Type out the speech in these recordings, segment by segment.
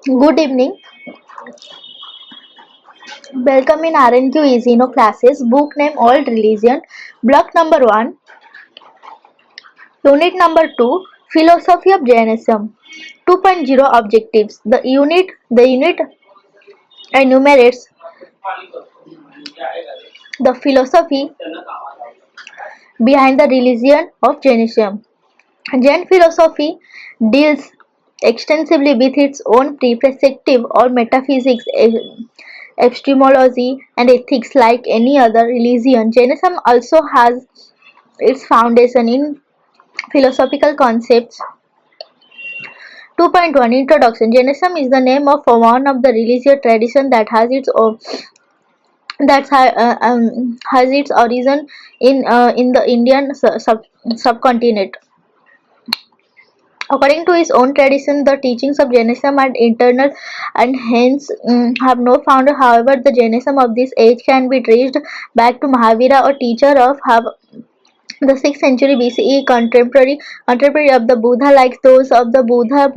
Good evening. Welcome in RNQ Easy classes. Book name Old Religion. Block number 1. Unit number 2. Philosophy of Jainism. 2.0 Objectives. The unit enumerates the philosophy behind the religion of Jainism. Jain philosophy deals extensively with its own perspective or metaphysics, epistemology, and ethics like any other religion. Jainism also has its foundation in philosophical concepts. 2.1 Introduction. Jainism is the name of one of the religious tradition that has its origin in the Indian subcontinent. According to his own tradition, the teachings of Jainism are internal and hence have no founder. However, the Jainism of this age can be traced back to Mahavira, a teacher of the 6th century BCE, contemporary of the Buddha, like those of the Buddha.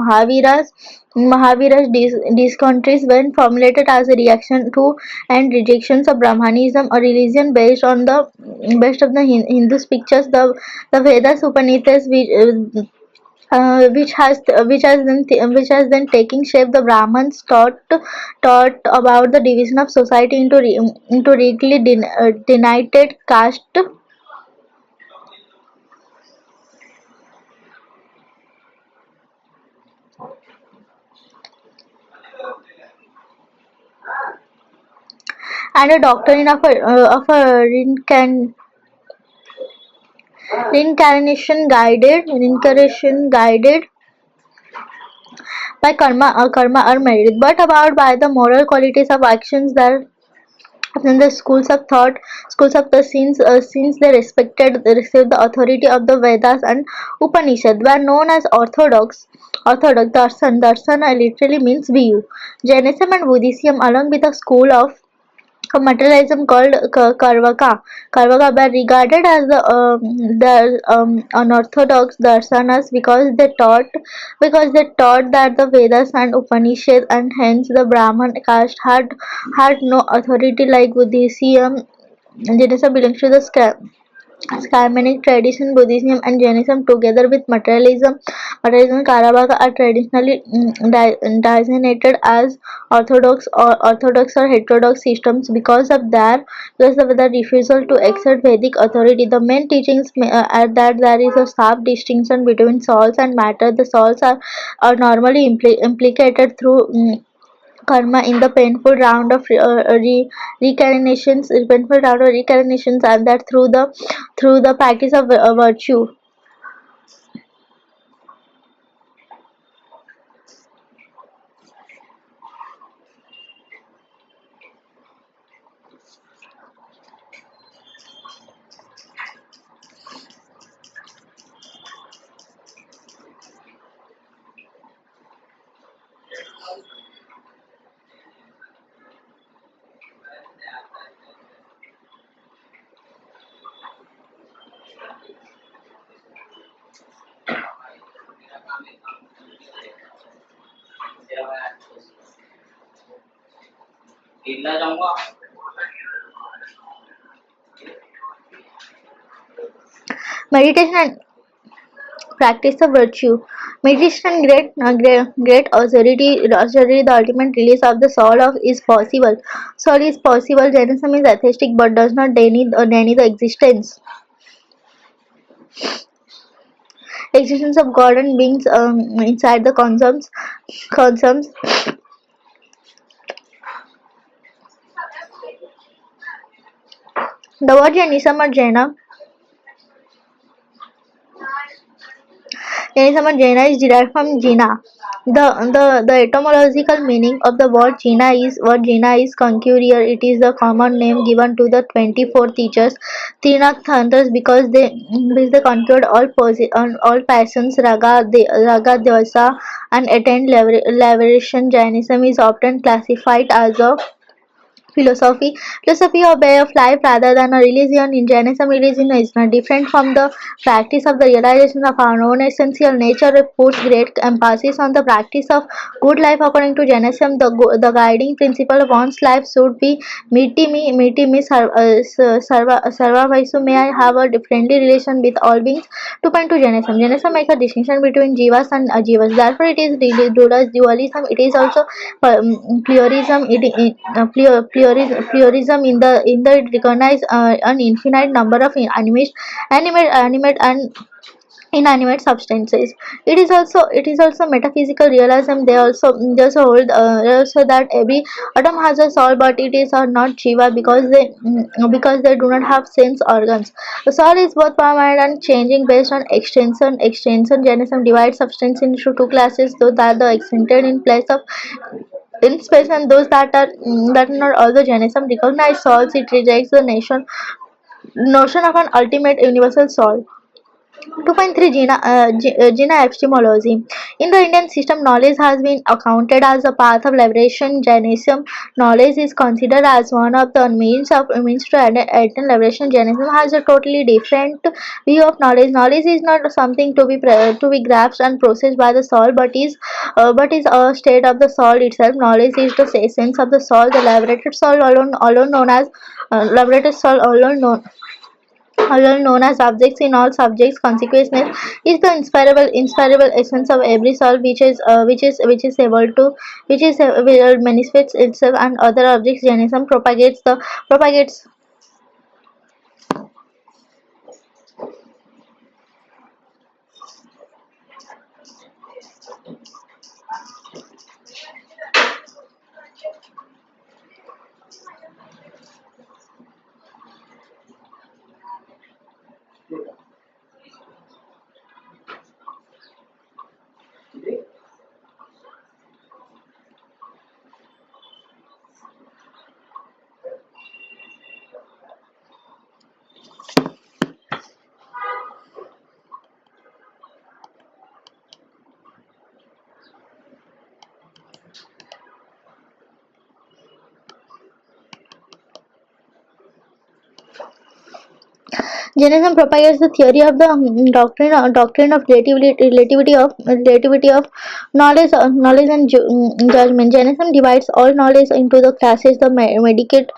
These countries when formulated as a reaction to and rejections of Brahmanism, a religion based on the Hindu pictures, the Vedas, Upanishads, which has then taking shape. The Brahmins taught about the division of society into regally denied caste and a doctrine of a reincarnation guided by karma or merit, but about by the moral qualities of actions that in the schools of the since they received the authority of the Vedas and Upanishad, were known as Orthodox darshan literally means view. Jainism and Buddhism, along with a school of materialism called Karvaka were regarded as the unorthodox darsanas because they taught that the Vedas and Upanishads and hence the Brahman caste had no authority like Buddhism. Jainism belongs to the Shamanic tradition. Buddhism and Jainism, together with materialism Karavaka, are traditionally designated as orthodox or heterodox systems because of their refusal to accept Vedic authority. The main teachings are that there is a sharp distinction between souls and matter. The souls are normally implicated through karma in the painful round of reincarnations, and that through the practice of virtue. Meditation and practice of virtue. Meditation and great authority, the ultimate release of the soul of is possible. Soul is possible. Jainism is atheistic but does not deny the existence of God and beings inside the concepts. The word Jainism or Jaina is derived from Jina. The etymological meaning of the word Jina is conqueror. It is the common name given to the 24 teachers, Trinakthantras, because they conquered all passions, raga, dvasa, and attained liberation. Jainism is often classified as a philosophy philosophy of way of life rather than a religion. In Jainism, religion is not different from the practice of the realization of our own essential nature. It puts great emphasis on the practice of good life. According to Jainism, the guiding principle of one's life should be miti me sarva vaisu. May I have a friendly relation with all beings. 2.2 Jainism. Jainism makes a distinction between jivas and ajivas. Therefore, it is dualism. It is also pluralism. Pluralism in the it recognize an infinite number of animate and inanimate substances. It is also metaphysical realism. They also hold also that every atom has a soul, but it is not jiva because they do not have sense organs. The soul is both permanent and changing based on extension. Jainism divides substance into two classes: those that are extended in space and those that are not. Although Jainism recognizes souls, it rejects the notion of an ultimate universal soul. 2.3 Gina epistemology. In the Indian system, knowledge has been accounted as a path of liberation. Jainism knowledge is considered as one of the means to attain liberation. Jainism has a totally different view of knowledge. Knowledge is not something to be grasped and processed by the soul, but is a state of the soul itself. Knowledge is the essence of the soul. The liberated soul alone known as liberated soul alone known as objects in all subjects. Consciousness is the inspirable essence of every soul, which is able to will manifest itself and other objects. Jainism propagates. Jainism propagates the theory of the doctrine of relativity of knowledge and judgment. Jainism divides all knowledge into the classes: the medicate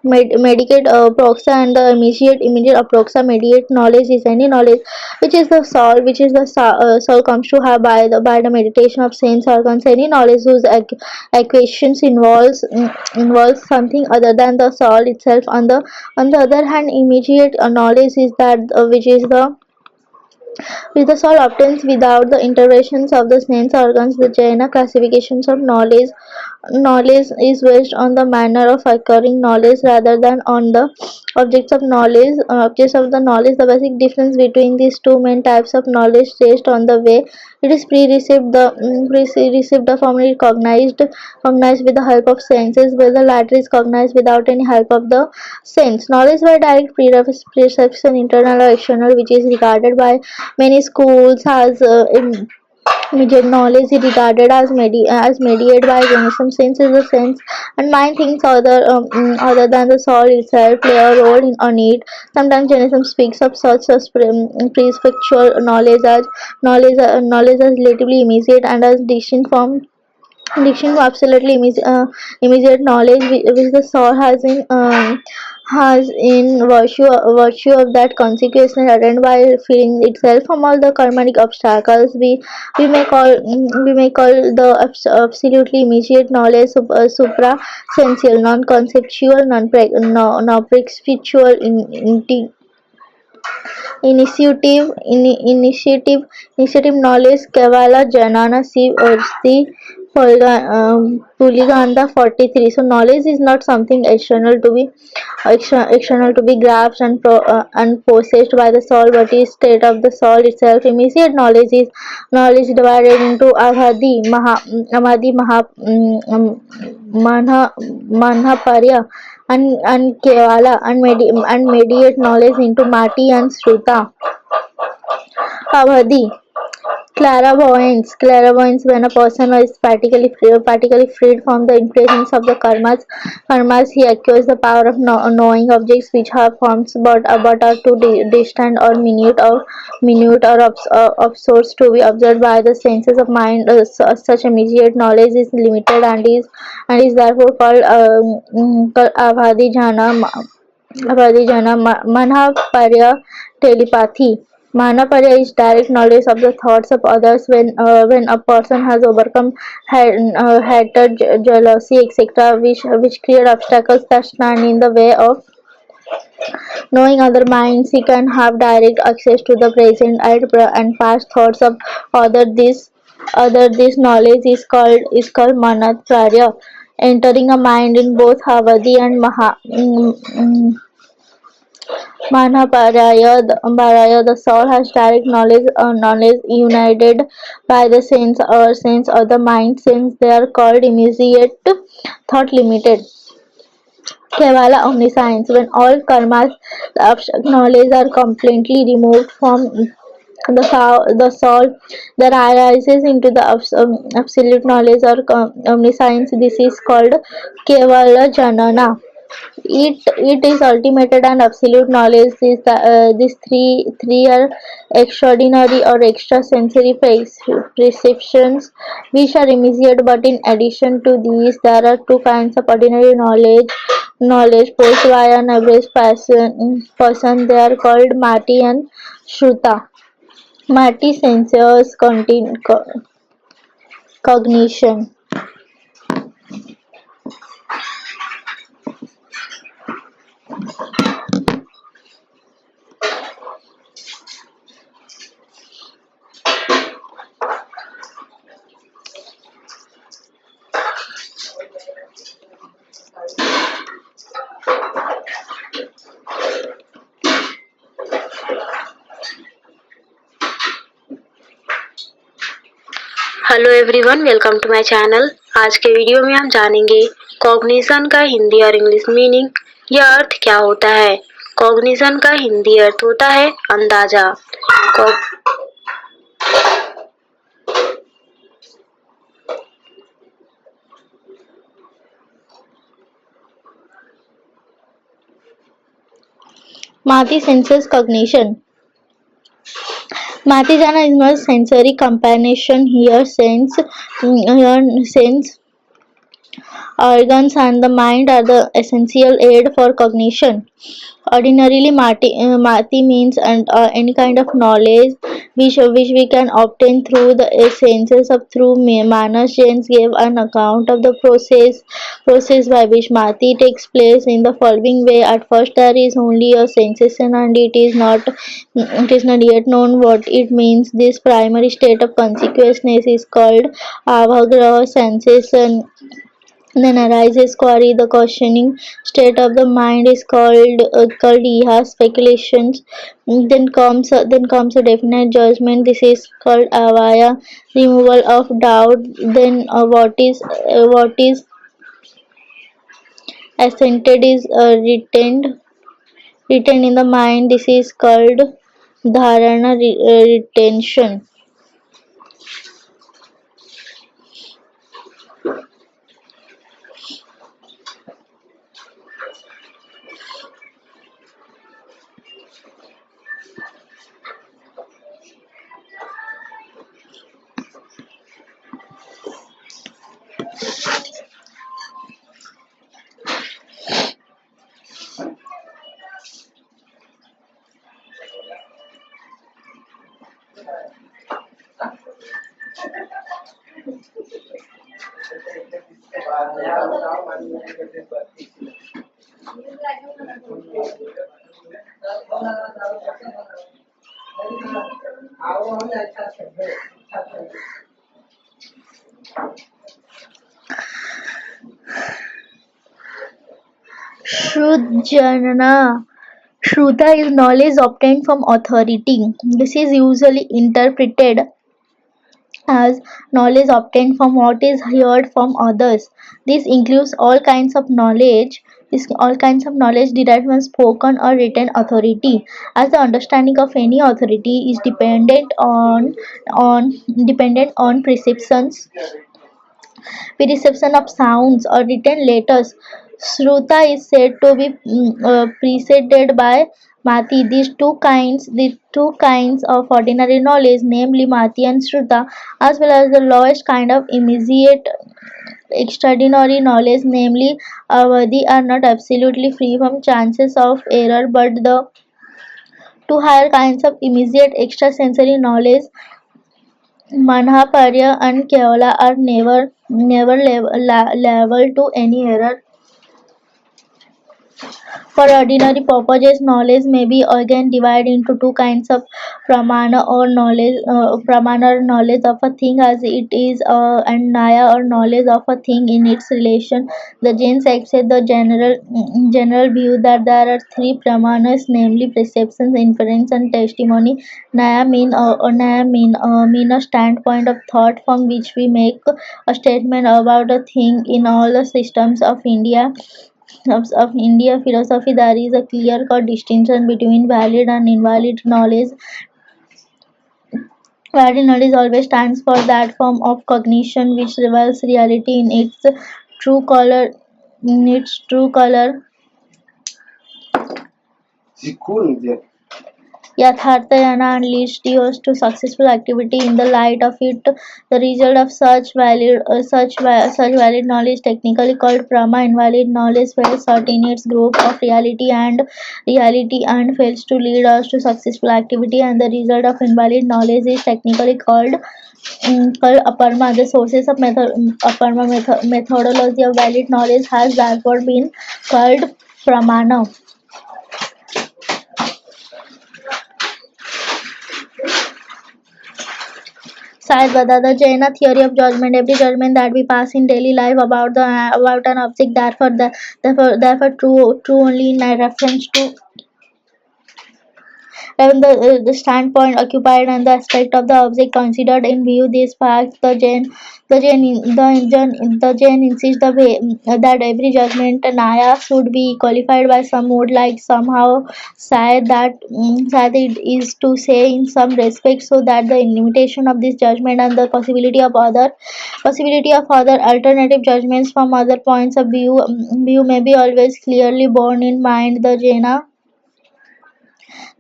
medicate proxa and the immediate aproxa. Mediate knowledge is any knowledge which is the soul comes to have by the meditation of sense organs. Any knowledge whose equations involves something other than the soul itself. On the other hand, immediate knowledge is that which the soul obtains without the interventions of the sense organs. The Jaina classifications of knowledge is based on the manner of acquiring knowledge rather than on the objects of knowledge. Objects of the knowledge. The basic difference between these two main types of knowledge based on the way it is pre-received. Pre-received the formerly cognized with the help of senses, while the latter is cognized without any help of the sense. Knowledge by direct perception, internal or external, which is regarded by many schools as immediate knowledge is regarded as mediated by Jainism. Sense is the sense and mind things other than the soul itself play a role on it. Sometimes Jainism speaks of such as prefectual knowledge as relatively immediate and as distinct from addiction to absolutely immediate knowledge which the soul has in virtue of that consequence attained by freeing itself from all the karmic obstacles. We may call the absolutely immediate knowledge supra sensual, non conceptual, non spiritual initiative knowledge. Kevala Janana Siv Ursti Puliganda 43. So knowledge is not something external to be grasped and possessed by the soul, but is state of the soul itself. Immediate knowledge is knowledge divided into Amadhi Maha Manhaparya and Kevala and mediate knowledge into Mati and Sruta Avadhi. Clairvoyance, when a person is practically freed from the influence of the karmas, he acquires the power of knowing objects which have forms but are too distant or minute or of sorts to be observed by the senses of mind. Such immediate knowledge is limited and is therefore called avadhi jana manhaparya telepathy. Manaparya is direct knowledge of the thoughts of others when a person has overcome hatred, jealousy, etc., which create obstacles that stand in the way of knowing other minds. He can have direct access to the present and past thoughts of other. This knowledge is called manat prarya. Entering a mind in both Havadi and Manhaparaya, the soul has direct knowledge united by the sense of the mind, since they are called immediate thought limited. Kevala omniscience, when all karmas, the abstract knowledge are completely removed from the soul, that arises into the absolute knowledge or omniscience. This is called Kevala Janana. It is ultimate and absolute knowledge. These three are extraordinary or extrasensory perceptions which are immediate, but in addition to these there are two kinds of ordinary knowledge posed by an average person. They are called mati and shruta. Mati senses cognition. Hello everyone, welcome to my channel. आज के video में हम जानेंगे cognition का हिंदी और English meaning या अर्थ क्या होता है। कॉग्निशन का हिंदी अर्थ होता है अंदाजा। Mati senses cognition. Matijana is not sensory companionshation here sense organs and the mind are the essential aid for cognition. Ordinarily, Mati means any kind of knowledge which we can obtain through the senses of through Manas. Jains gave an account of the process by which Mati takes place in the following way. At first, there is only a sensation, and it is not yet known what it means. This primary state of consciousness is called avagraha sensation. Then arises query. The questioning state of the mind is called iha speculations. Then comes a definite judgment. This is called avaya, removal of doubt. Then what is assented is retained in the mind. This is called dharana retention. Shrujana. Shruta is knowledge obtained from authority. This is usually interpreted as knowledge obtained from what is heard from others. This includes all kinds of knowledge is all kinds of knowledge derived from spoken or written authority, as the understanding of any authority is on dependent on perception of sounds or written letters. Shruta is said to be preceded by Mati. These two kinds of ordinary knowledge, namely Mati and Shruta, as well as the lowest kind of immediate extraordinary knowledge, namely Avadi, are not absolutely free from chances of error, but the two higher kinds of immediate extrasensory knowledge, Manhaparya and Kevala, are never liable to any error. For ordinary purposes, knowledge may be again divided into two kinds of pramana or knowledge of a thing as it is, and Naya or knowledge of a thing in its relation. The Jains accept the general view that there are three pramanas, namely perceptions, inference, and testimony. Naya mean a standpoint of thought from which we make a statement about a thing. In all the systems of India philosophy, there is a clear-cut distinction between valid and invalid knowledge. Valid knowledge always stands for that form of cognition which reveals reality in its true color. In its true color, Yatharthayana, and leads to successful activity in the light of it. The result of such valid knowledge, technically called prama, invalid knowledge, fails out in its group of reality and fails to lead us to successful activity, and the result of invalid knowledge is technically called aparma. The sources of methodology of valid knowledge has therefore been called pramana. Sayadvada, the Jaina theory of judgment. Every judgment that we pass in daily life about an object, therefore true only in reference to even the standpoint occupied and the aspect of the object considered. In view these facts, the Jain insists that every judgment Naya should be qualified by some word, like somehow Sayad it is to say in some respect, so that the limitation of this judgment and the possibility of other alternative judgments from other points of view may be always clearly borne in mind.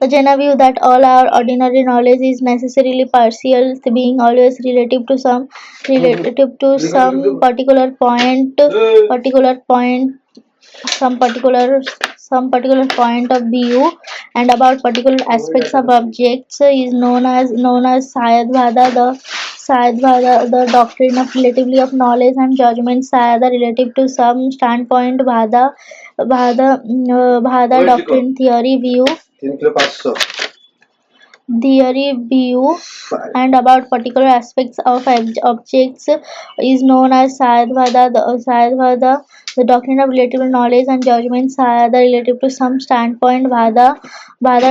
The Jaina view that all our ordinary knowledge is necessarily partial, being always relative to some particular point of view, and about particular aspects of objects, is known as Sayadvada. The doctrine of relativity of knowledge and judgment. Sayada, relative to some standpoint. Bhada doctrine theory view and about particular aspects of objects, is known as the doctrine of relative knowledge and judgment. Sayada, relative to some standpoint. Bhada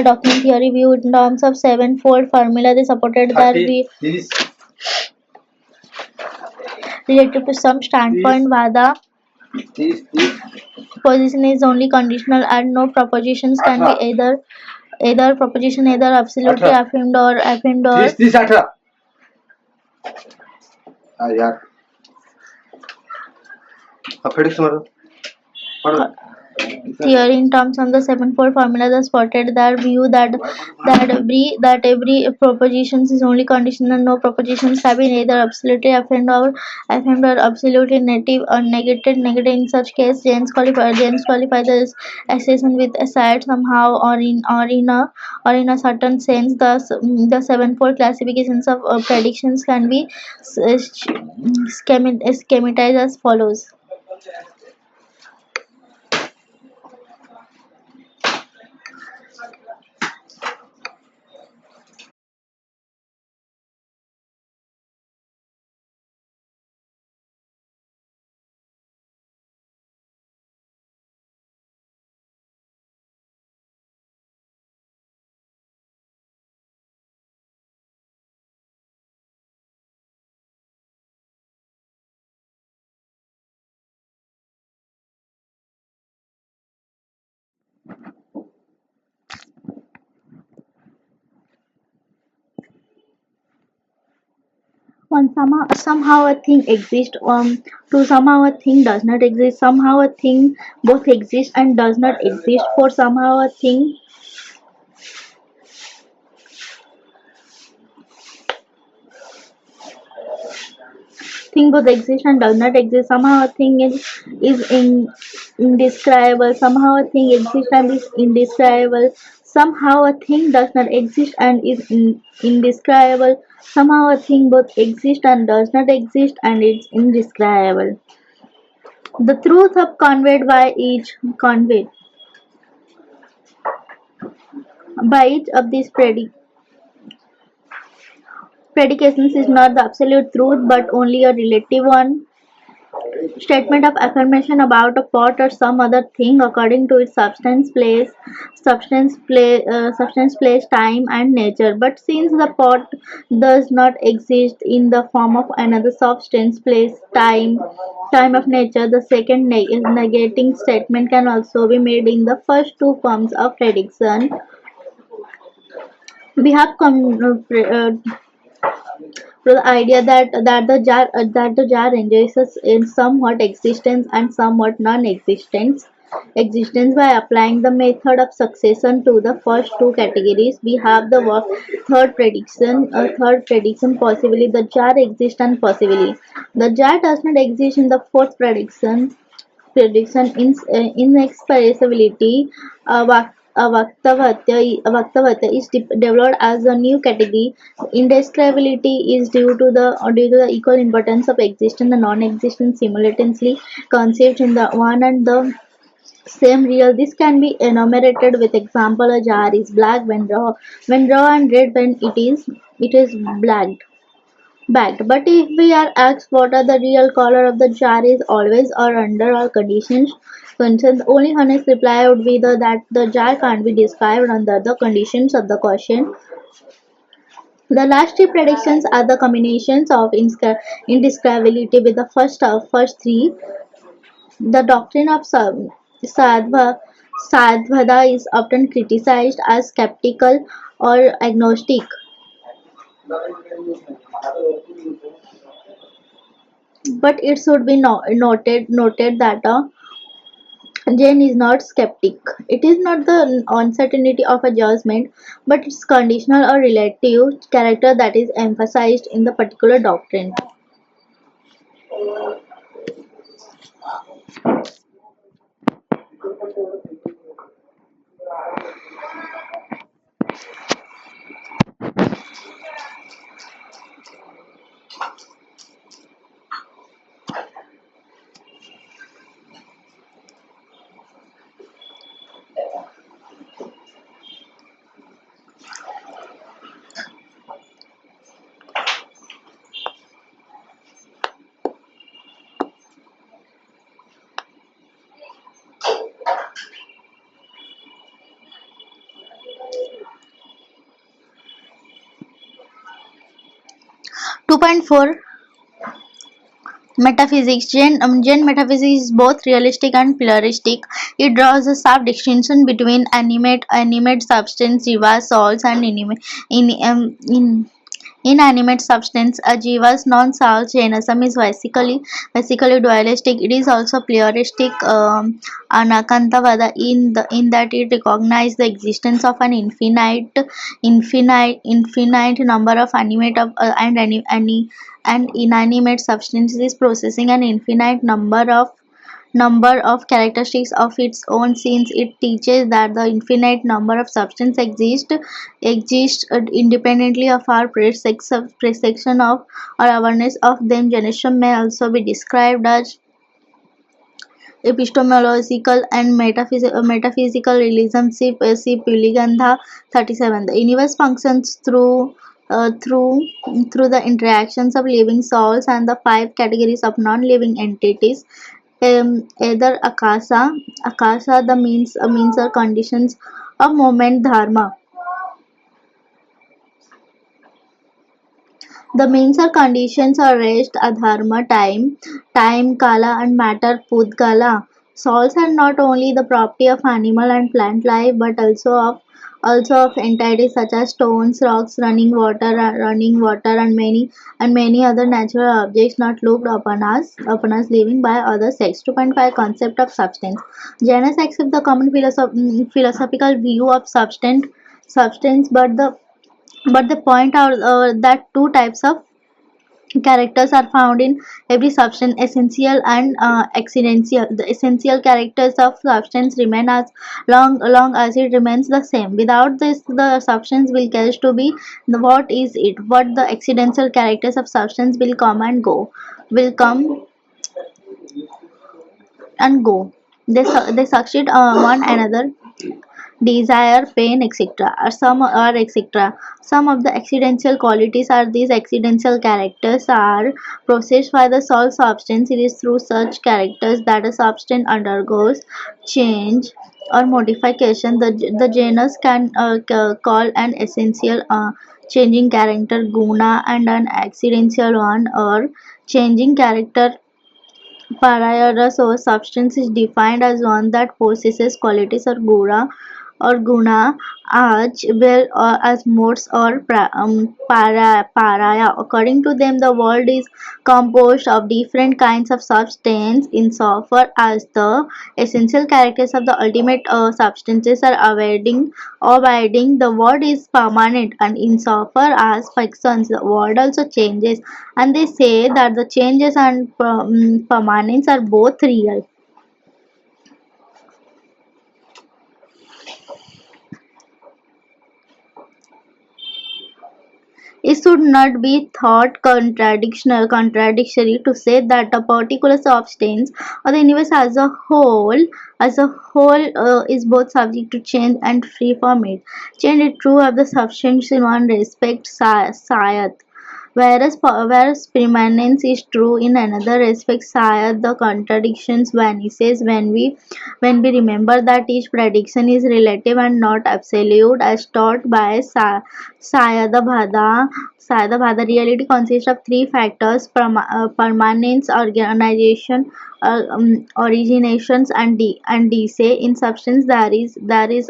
doctrine theory view in terms of sevenfold formula. They supported that we relative to some standpoint. Vada position is only conditional, and no propositions can be either proposition either absolutely theory in terms of the sevenfold formula. They supported their view that every proposition is only conditional. No propositions have been either absolutely affirmed or absolutely negated. In such case, Jains qualify this assertion with aside somehow or in a certain sense. The sevenfold classifications of predictions can be schematized as follows. One somehow a thing exists. Two, somehow a thing does not exist. Somehow a thing both exists and does not exist. Four, somehow a thing both exists and does not exist. Somehow a thing is indescribable. Somehow a thing exists and is indescribable. Somehow a thing does not exist and is indescribable. Somehow a thing both exists and does not exist and is indescribable. The truth of conveyed by each of these predications is not the absolute truth but only a relative one. Statement of affirmation about a pot or some other thing according to its substance, place, time, and nature. But since the pot does not exist in the form of another substance, place, time of nature, the second negating statement can also be made in the first two forms of prediction. We have to the idea that the jar enjoys in somewhat existence and somewhat non-existence by applying the method of succession to the first two categories. We have the third prediction, possibly the jar exists and possibly the jar does not exist. In the fourth prediction inexpressibility, Vaktavata is developed as a new category. Indescribability is due to the equal importance of existence and non-existence simultaneously conceived in the one and the same real. This can be enumerated with example: a jar is black when raw and red when it is blacked backed. But if we are asked what are the real color of the jar is always or under all conditions, only honest reply would be that the jar can't be described under the conditions of the question. The last three predictions are the combinations of indescribability with the first three. The doctrine of sadvada is often criticized as skeptical or agnostic, but it should be noted that Jane is not skeptic. It is not the uncertainty of a judgment, but its conditional or relative character that is emphasized in the particular doctrine. 2.4 Metaphysics. Jain metaphysics is both realistic and pluralistic. It draws a sharp distinction between animate substance, jiva, souls, and inanimate substance. A jiva's non-self Jainism is basically dualistic. It is also pluralistic, anakantavada, in that it recognizes the existence of an infinite number of animate and inanimate substances possessing an infinite number of characteristics of its own, since it teaches that the infinite number of substances exist independently of our perception of or awareness of them. Jainism may also be described as epistemological and metaphysical realism. See Puligandha 37. The universe functions through the interactions of living souls and the five categories of non-living entities. Either akasa, the means or conditions of movement, dharma. The means or conditions are rest, adharma, time, kala, and matter, pudgala. Salts are not only the property of animal and plant life but also of entities such as stones, rocks, running water, and many other natural objects not looked upon us living by others. 2.5 Concept of substance. Janus accepts the common philosophical view of substance, but they point out that two types of characters are found in every substance, essential and accidental. The essential characters of substance remain as long as it remains the same. Without this, the substance will cease to be what is it. What the accidental characters of substance will come and go. They succeed one another, desire, pain, etc. Etc. Some of the accidental qualities are these. Accidental characters are processed by the soul substance. It is through such characters that a substance undergoes change or modification. The genus can call an essential changing character guna and an accidental one or changing character pariah. So a substance is defined as one that possesses qualities or guna as well as modes or pariah. According to them, the world is composed of different kinds of substance insofar as the essential characters of the ultimate substances are abiding. The world is permanent, and insofar as fictions, the world also changes. And they say that the changes and permanence are both real. It should not be thought contradictory to say that a particular substance or the universe as a whole is both subject to change and free from it. Change is true of the substance in one respect, Sayat. Whereas permanence is true in another respect. Sayat, the contradictions vanishes when we remember that each prediction is relative and not absolute, as taught by Sayadabhada. Sayadabhada reality consists of three factors: permanence, organization, originations, and decay. In substance, there is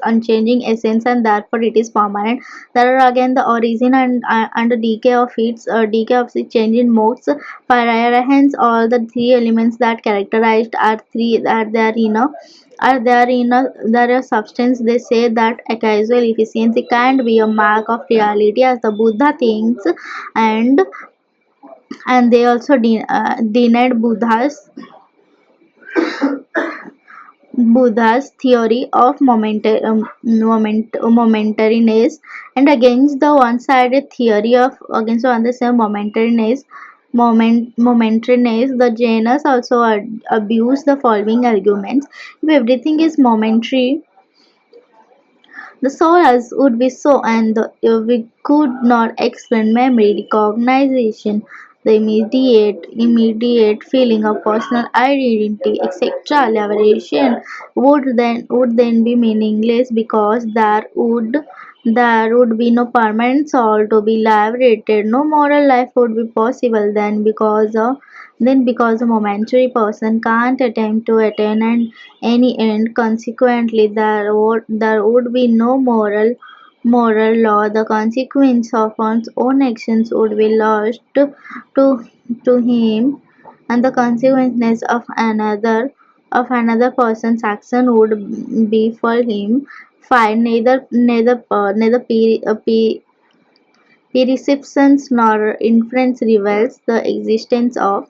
unchanging essence, and therefore it is permanent. There are again the origin and the decay of its change in modes. Hence, all the three elements that characterized are there in a substance. They say that a casual efficiency can't be a mark of reality, as the Buddha thinks, and they also denied Buddha's theory of momentariness, and against the one-sided theory of against the other side momentariness, the Jainas also abuse the following arguments. If everything is momentary, the soul as would be so, and we could not explain memory, recognition, the immediate feeling of personal identity, etc. Liberation would then be meaningless, because there would be no permanent soul to be liberated. No moral life would be possible then, because a momentary person can't attempt to attain any end. Consequently, there would be no moral law. The consequence of one's own actions would be lost to him, and the consequences of another person's action would be for him. Fine, neither perceptions nor inference reveals the existence of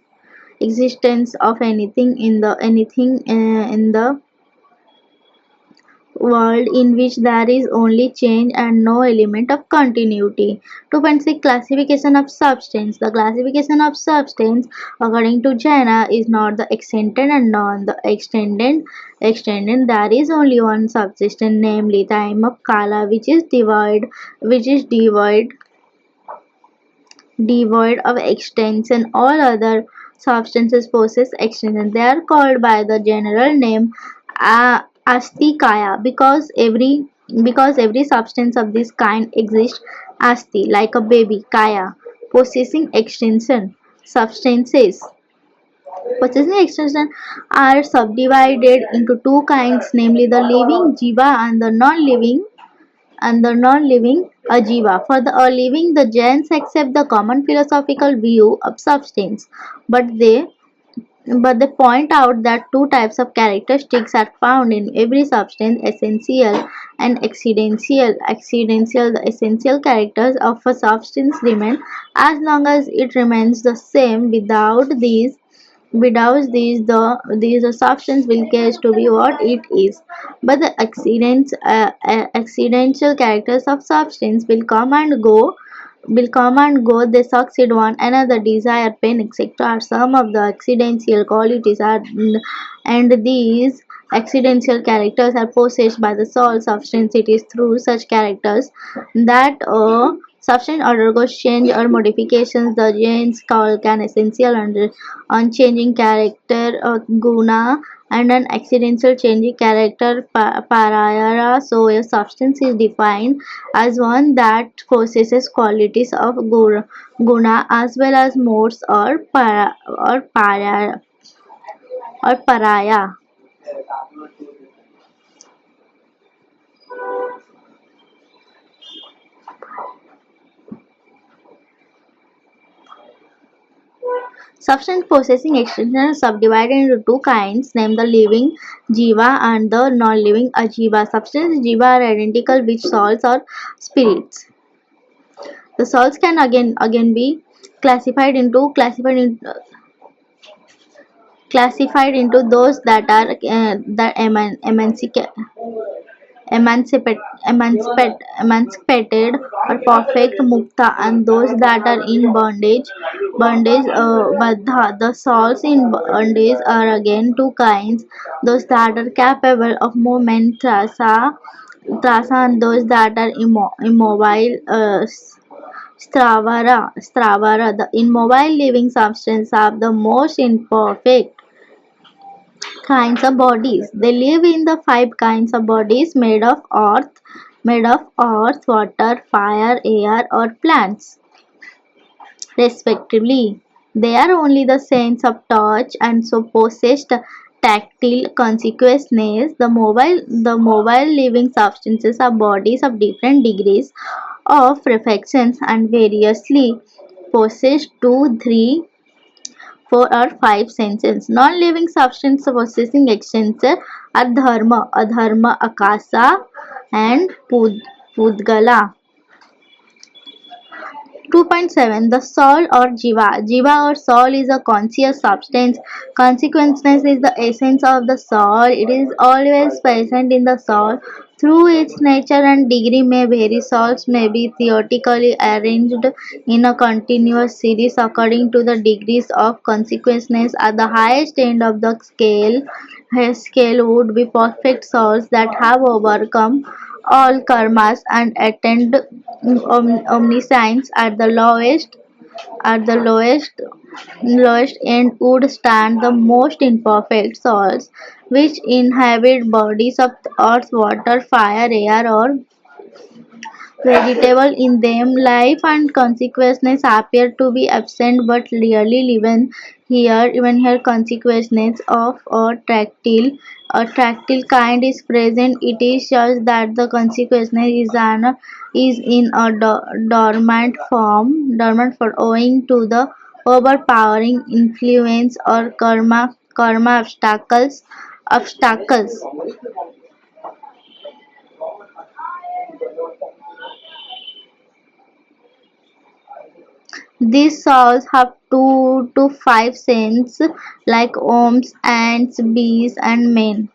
anything in the world in which there is only change and no element of continuity. 2.6 Classification of substance. The classification of substance according to Jaina is not the extended and non the extended. There is only one substance, namely time of kala, which is devoid of extension. All other substances possess extension. They are called by the general name astikaya, because every substance of this kind exists asti, like a baby, kaya, possessing extension. Substances Possessing extensions are subdivided into two kinds, namely the living jiva and the non-living ajiva. For the living, the Jains accept the common philosophical view of substance, but they point out that two types of characteristics are found in every substance: essential and accidental. The essential characters of a substance remain as long as it remains the same. The substance will cease to be what it is. But the accidental characters of substance will come and go. They succeed one another. Desire, pain, etc. are some of the accidental qualities, and these accidental characters are possessed by the soul substance. It is through such characters that substance undergoes change or modifications. The genes called an essential and unchanging character, guna, and an accidental changing character, parayara. So a substance is defined as one that possesses qualities of guna as well as modes or paraya. Substance possessing extensions are subdivided into two kinds, named the living jiva and the non-living ajiva. Substance jiva are identical with souls or spirits. The souls can again be classified into those that are that emancipated or perfect mukta, and those that are in bondage baddha. The souls in bondage are again two kinds: those that are capable of movement, trasa, and those that are immobile, stravara. The immobile living substance have the most imperfect kinds of bodies. They live in the five kinds of bodies made of earth, water, fire, air, or plants, respectively. They are only the sense of touch and so possessed tactile consciousness. The mobile living substances are bodies of different degrees of perfections and variously possess two, three, four, or five senses. Non-living substance possessing extensions are dharma, adharma, akasa, and pudgala. 2.7 The soul or jiva. Jiva or soul is a conscious substance. Consciousness is the essence of the soul. It is always present in the soul. Through its nature and degree may vary. Souls may be theoretically arranged in a continuous series according to the degrees of consciousness. At the highest end of the scale would be perfect souls that have overcome all karmas and attained omniscience. At the lowest end would stand the most imperfect souls, which inhabit bodies of earth, water, fire, air, or vegetable. In them life and consciousness appear to be absent, but really even here consciousness of a tactile kind is present. It is just that the consciousness is in a dormant form owing to the overpowering influence or karma obstacles. These souls have two to five senses like worms, ants, bees, and men.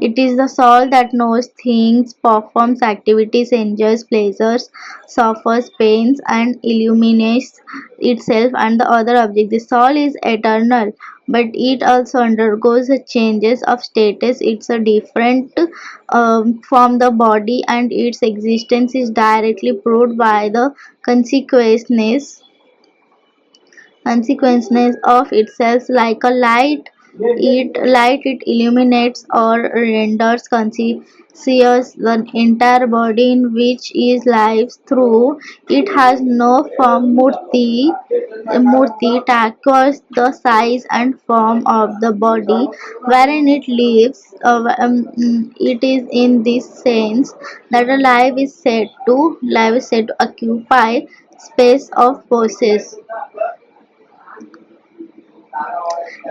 It is the soul that knows things, performs activities, enjoys pleasures, suffers pains, and illuminates itself and the other object. The soul is eternal, but it also undergoes changes of status. It's a different from the body, and its existence is directly proved by the consequences of itself. Like a light, it illuminates or renders sees the entire body in which is life through. It has no form. Murti tackles the size and form of the body wherein it lives. It is in this sense that a life is said to occupy space of possess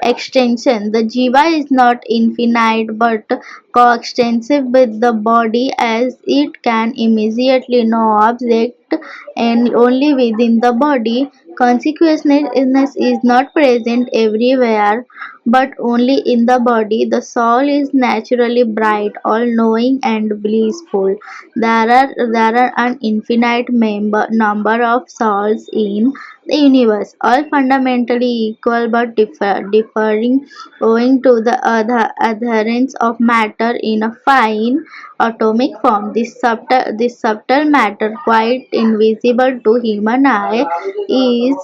extension. The jiva is not infinite but coextensive with the body, as it can immediately know object and only within the body. Consciousness is not present everywhere but only in the body. The soul is naturally bright, all knowing and blissful. There are an infinite number of souls in the universe, all fundamentally equal but differing owing to the adherence of matter in a fine atomic form. This subtle matter, quite invisible to human eye, is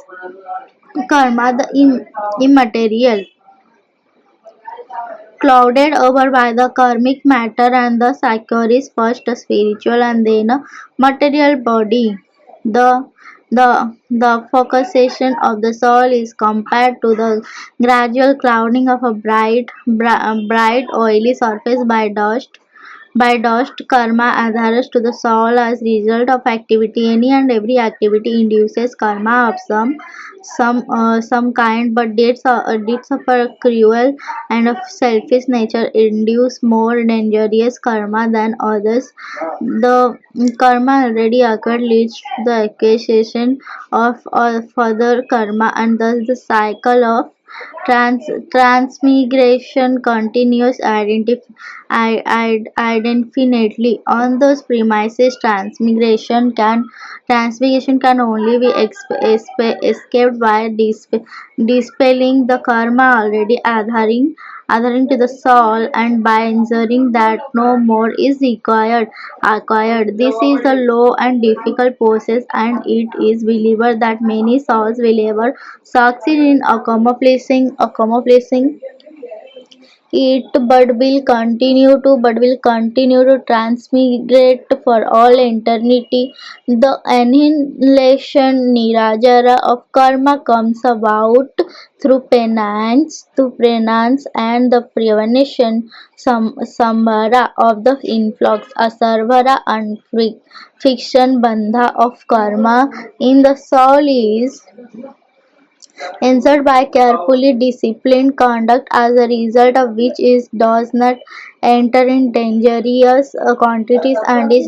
karma, the immaterial, clouded over by the karmic matter, and the psyche is first a spiritual and then a material body. The the focusation of the soul is compared to the gradual clouding of a bright oily surface by dust. Karma adheres to the soul as result of activity. Any and every activity induces karma of some kind, but deeds of a cruel and of selfish nature induce more dangerous karma than others. The karma already occurred leads to the acquisition of further karma, and thus the cycle of transmigration continues indefinitely. On those premises, transmigration can only be escaped by dispelling the karma already adhering to the soul, and by ensuring that no more is acquired. This is a low and difficult process, and it is believed that many souls will ever succeed in accomplishing it, but will continue to transmigrate for all eternity. The annihilation nirajara of karma comes about through penance and the prevention samvara of the influx, asarvara and fiction bandha of karma in the soul is answered by carefully disciplined conduct, as a result of which it does not enter in dangerous quantities and is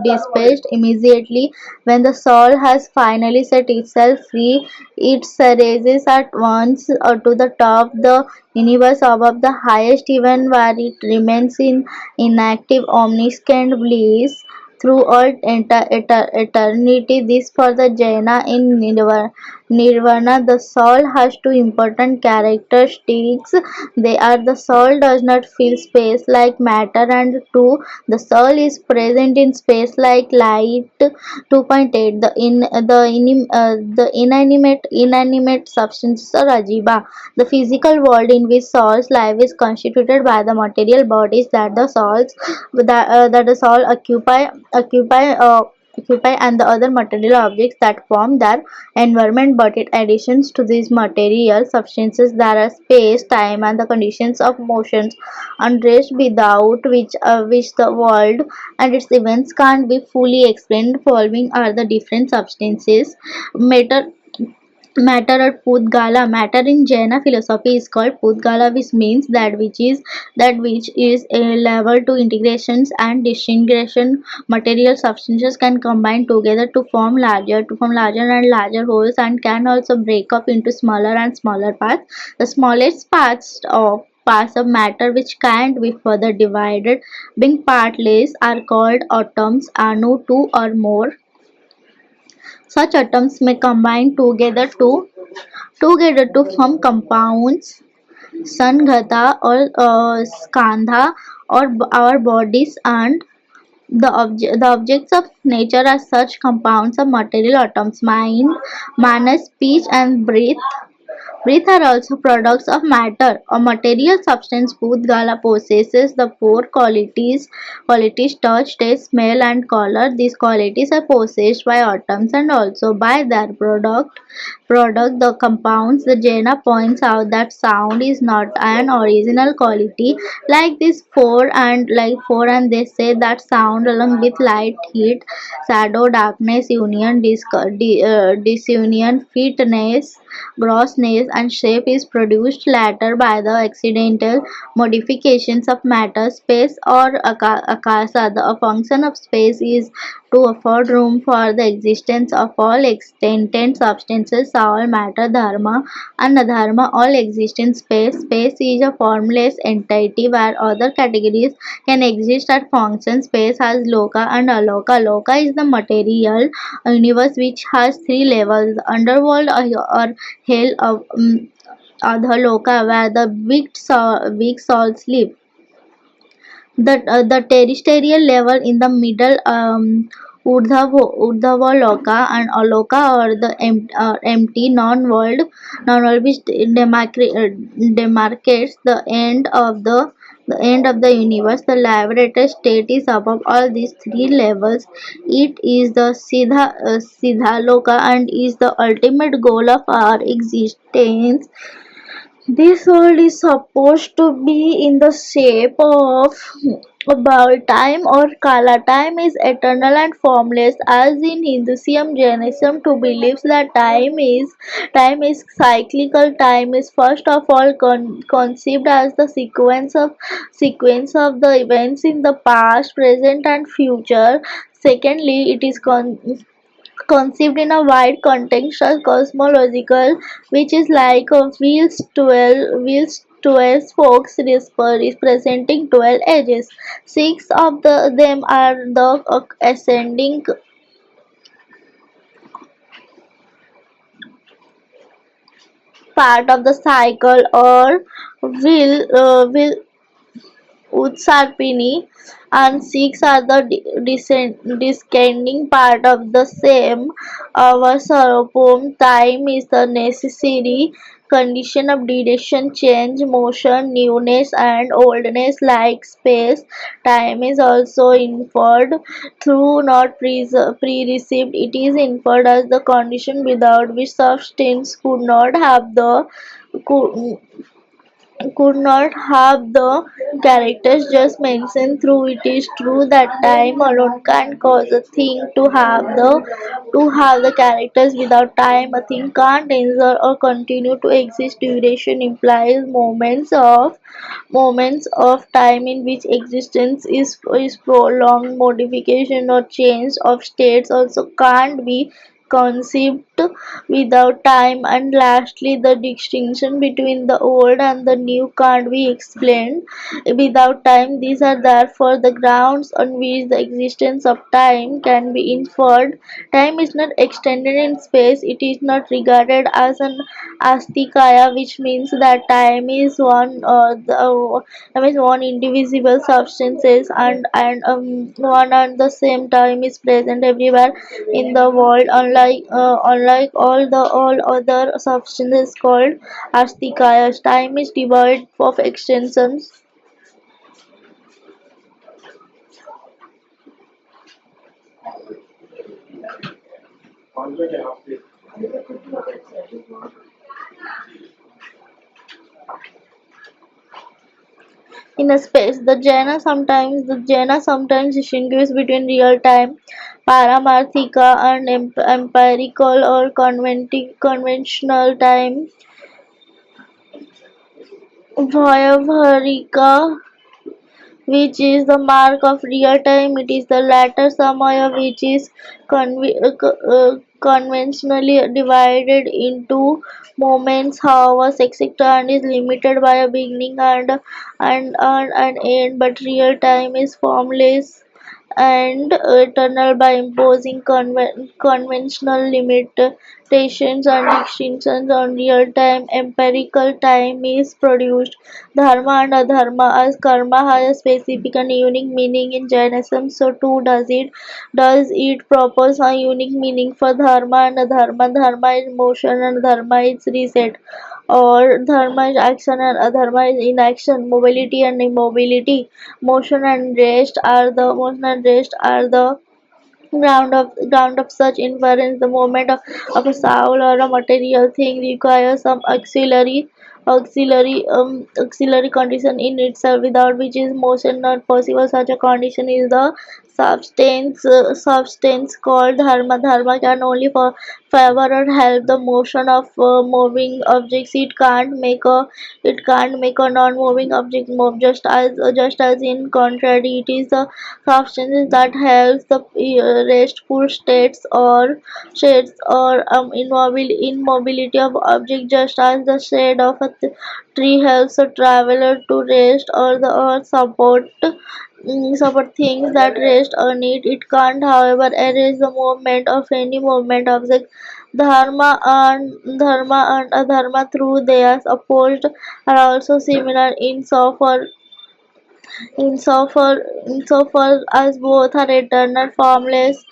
dispatched immediately. When the soul has finally set itself free, it rises at once to the top the universe above the highest, even where it remains in inactive omniscient bliss throughout eternity. This for the Jaina in Nirvana, the soul has two important characteristics. They are: the soul does not feel space like matter, and two, the soul is present in space like light. 2.8. The inanimate substances or ajiba. The physical world in which souls live is constituted by the material bodies that the soul occupy and the other material objects that form their environment. But in addition to these material substances, there are space, time, and the conditions of motions and rest, without which the world and its events can't be fully explained. Following are the different substances. Matter or Pudgala. Matter in Jaina philosophy is called Pudgala, which means that which is a level to integrations and disintegration. Material substances can combine together to form larger and larger wholes, and can also break up into smaller and smaller parts. The smallest parts of matter which can't be further divided, being partless, are called atoms. Anu, two or more such atoms may combine together to form compounds, Sanghata or Skandha, or our bodies, and the objects of nature are such compounds of material atoms: mind, mana, speech, and breath. Breath are also products of matter. A material substance Bhutgala possesses the four qualities touch, taste, smell and color. These qualities are possessed by atoms and also by their product the compounds. The Jaina points out that sound is not an original quality like four and they say that sound along with light, heat, shadow, darkness, disunion, fitness, grossness and shape is produced later by the accidental modifications of matter, space or akasa. The function of space is to afford room for the existence of all existent substances, all matter, dharma and adharma, all exist in space. Space is a formless entity where other categories can exist at function. Space has loka and aloka. Loka is the material universe which has three levels: underworld or hell of Adhaloka, where the weak souls live. The terrestrial level in the middle, Urdhva and Aloka, or the empty non-world which demarcates the end of the universe. The liberated state is above all these three levels. It is the Siddha Loka and is the ultimate goal of our existence. This world is supposed to be in the shape of about time or kala. Time is eternal and formless, as in Hinduism, Jainism, to believes that time is cyclical. Time is first of all conceived as the sequence of the events in the past, present, and future. Secondly, it is conceived in a wide contextual cosmological, which is like a wheels 12 spokes representing 12 edges. Six of them are the ascending part of the cycle or wheel Utsarpini, and six are the descending part of the same. Avasarapom, time is the necessary condition of duration, change, motion, newness, and oldness like space. Time is also inferred through not pre-received. It is inferred as the condition without which substance could not have the characters just mentioned. Through it is true that time alone can cause a thing to have the characters. Without time a thing can't endure or continue to exist. Duration implies moments of time in which existence is prolonged. Modification or change of states also can't be conceived without time. And lastly, the distinction between the old and the new can't be explained without time. These are therefore the grounds on which the existence of time can be inferred. Time is not extended in space. It is not regarded as an astikaya, which means that time is one indivisible substances, and one and the same time is present everywhere in the world. Unlike all other substances called astikayas, time is devoid of extensions. In a space. The Jaina sometimes distinguishes between real time, paramarthika, and empirical or conventional time, vyavaharika, which is the mark of real time. It is the latter samaya which is conventionally divided into moments, hours, etc., and is limited by a beginning and an end. But real time is formless and eternal by imposing conventional limitations and restrictions on real-time empirical time is produced. Dharma and adharma, as karma has a specific and unique meaning in Jainism, so too does it propose a unique meaning for dharma and adharma. Dharma is motion and dharma is reset, or dharma is action and adharma is inaction, mobility and immobility. Motion and rest are the ground of such inference. The movement of a soul or a material thing requires some auxiliary condition in itself, without which is motion not possible. Such a condition is the substance called dharma. Dharma can only favor or help the motion of moving objects. It can't make a non-moving object move. Just as in contrary, it is the substances that helps the restful states or immobility of object, just as the shade of a tree helps a traveler to rest, or the earth support things that rest on it. It can't, however, erase the movement of any movement object. Dharma and adharma, through their opposed, are also similar insofar as both are eternal, formless,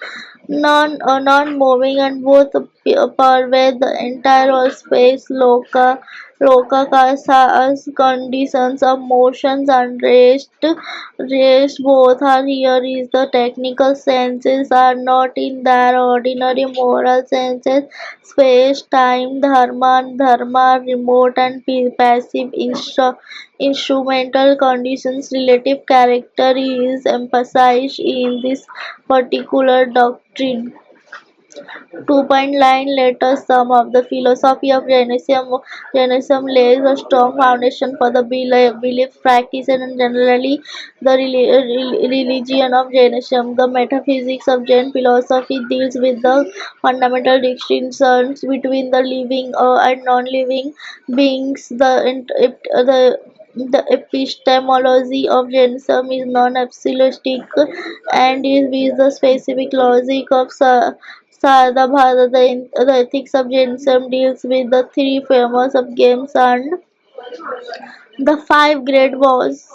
non-moving, and both pervade the entire space. Lokaka as conditions of motions and rest both are here is the technical senses are not in their ordinary moral senses. Space, time, dharma are remote and passive instrumental conditions. Relative character is emphasized in this particular doctrine. Two-point line later, some of the philosophy of Jainism lays a strong foundation for the belief, practice, and generally the religion of Jainism. The metaphysics of Jain philosophy deals with the fundamental distinctions between the living and non-living beings. The epistemology of Jainism is non-absolutistic and is with the specific logic of Sarda. The ethics of Jainism deals with the three famous of games and the five great wars.